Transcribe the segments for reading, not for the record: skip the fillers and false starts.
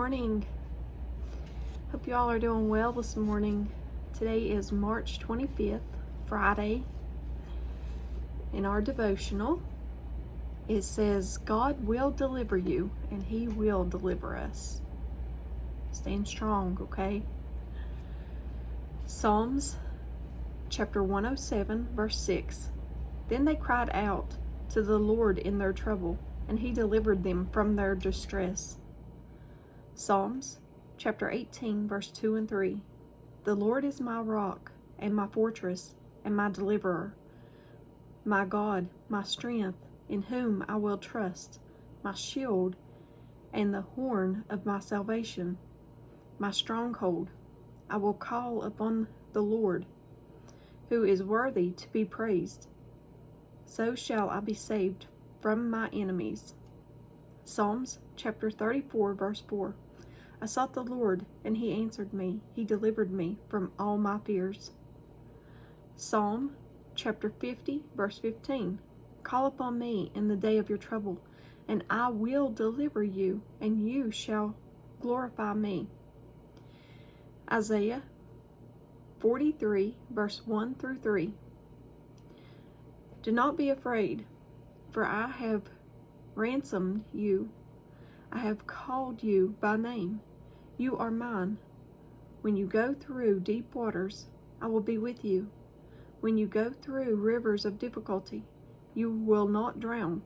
morning. Hope you all are doing well this morning. Today is March 25th, Friday. In our devotional, it says, God will deliver you and He will deliver us. Stand strong, okay? Psalms chapter 107, verse 6. Then they cried out to the Lord in their trouble, and He delivered them from their distress. Psalms chapter 18, verse 2 and 3. The Lord is my rock and my fortress and my deliverer, my God, my strength, in whom I will trust, my shield and the horn of my salvation, my stronghold. I will call upon the Lord, who is worthy to be praised. So shall I be saved from my enemies. Psalms chapter 34, verse 4. I sought the Lord, and He answered me. He delivered me from all my fears. Psalm chapter 50, verse 15. Call upon me in the day of your trouble, and I will deliver you, and you shall glorify me. Isaiah 43, verse 1 through 3. Do not be afraid, for I have ransomed you. I have called you by name. You are mine. When you go through deep waters, I will be with you. When you go through rivers of difficulty, you will not drown.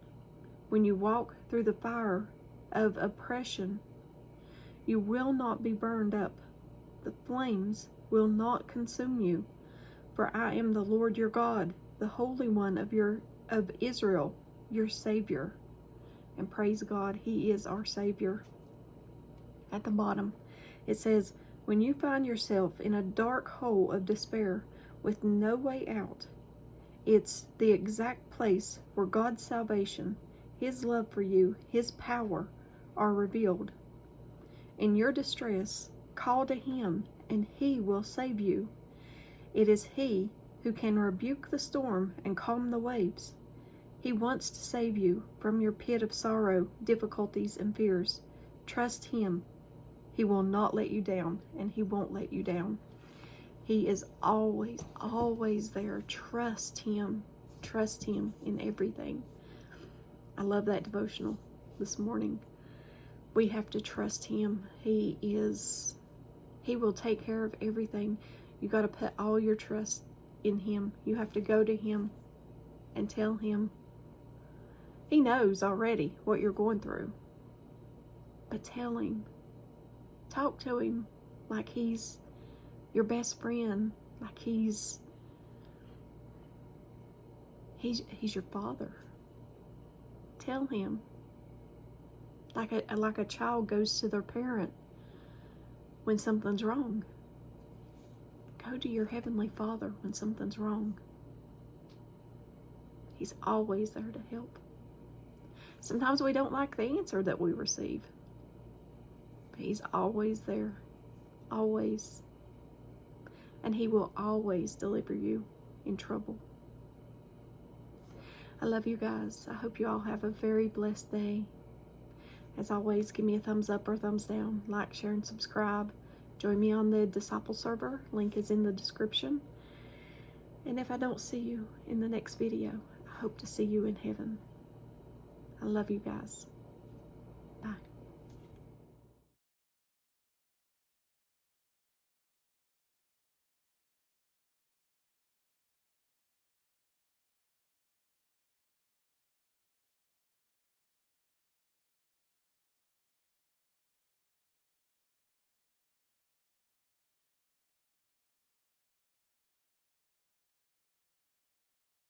When you walk through the fire of oppression, you will not be burned up. The flames will not consume you, for I am the Lord your God, the Holy One of Israel, your Savior. And praise God, He is our Savior. At the bottom, it says, when you find yourself in a dark hole of despair with no way out, it's the exact place where God's salvation, His love for you, His power are revealed. In your distress, call to Him and He will save you. It is He who can rebuke the storm and calm the waves. He wants to save you from your pit of sorrow, difficulties, and fears. Trust Him. He will not let you down, and He won't let you down. He is always, always there. Trust Him. Trust Him in everything. I love that devotional this morning. We have to trust Him. He will take care of everything. You got to put all your trust in Him. You have to go to Him and tell Him. He knows already what you're going through. But tell Him. Talk to Him like He's your best friend, like He's your Father. Tell Him. Like a child goes to their parent when something's wrong. Go to your Heavenly Father when something's wrong. He's always there to help. Sometimes we don't like the answer that we receive. But He's always there. Always. And He will always deliver you in trouble. I love you guys. I hope you all have a very blessed day. As always, give me a thumbs up or thumbs down. Like, share, and subscribe. Join me on the Disciple server. Link is in the description. And if I don't see you in the next video, I hope to see you in heaven. I love you guys.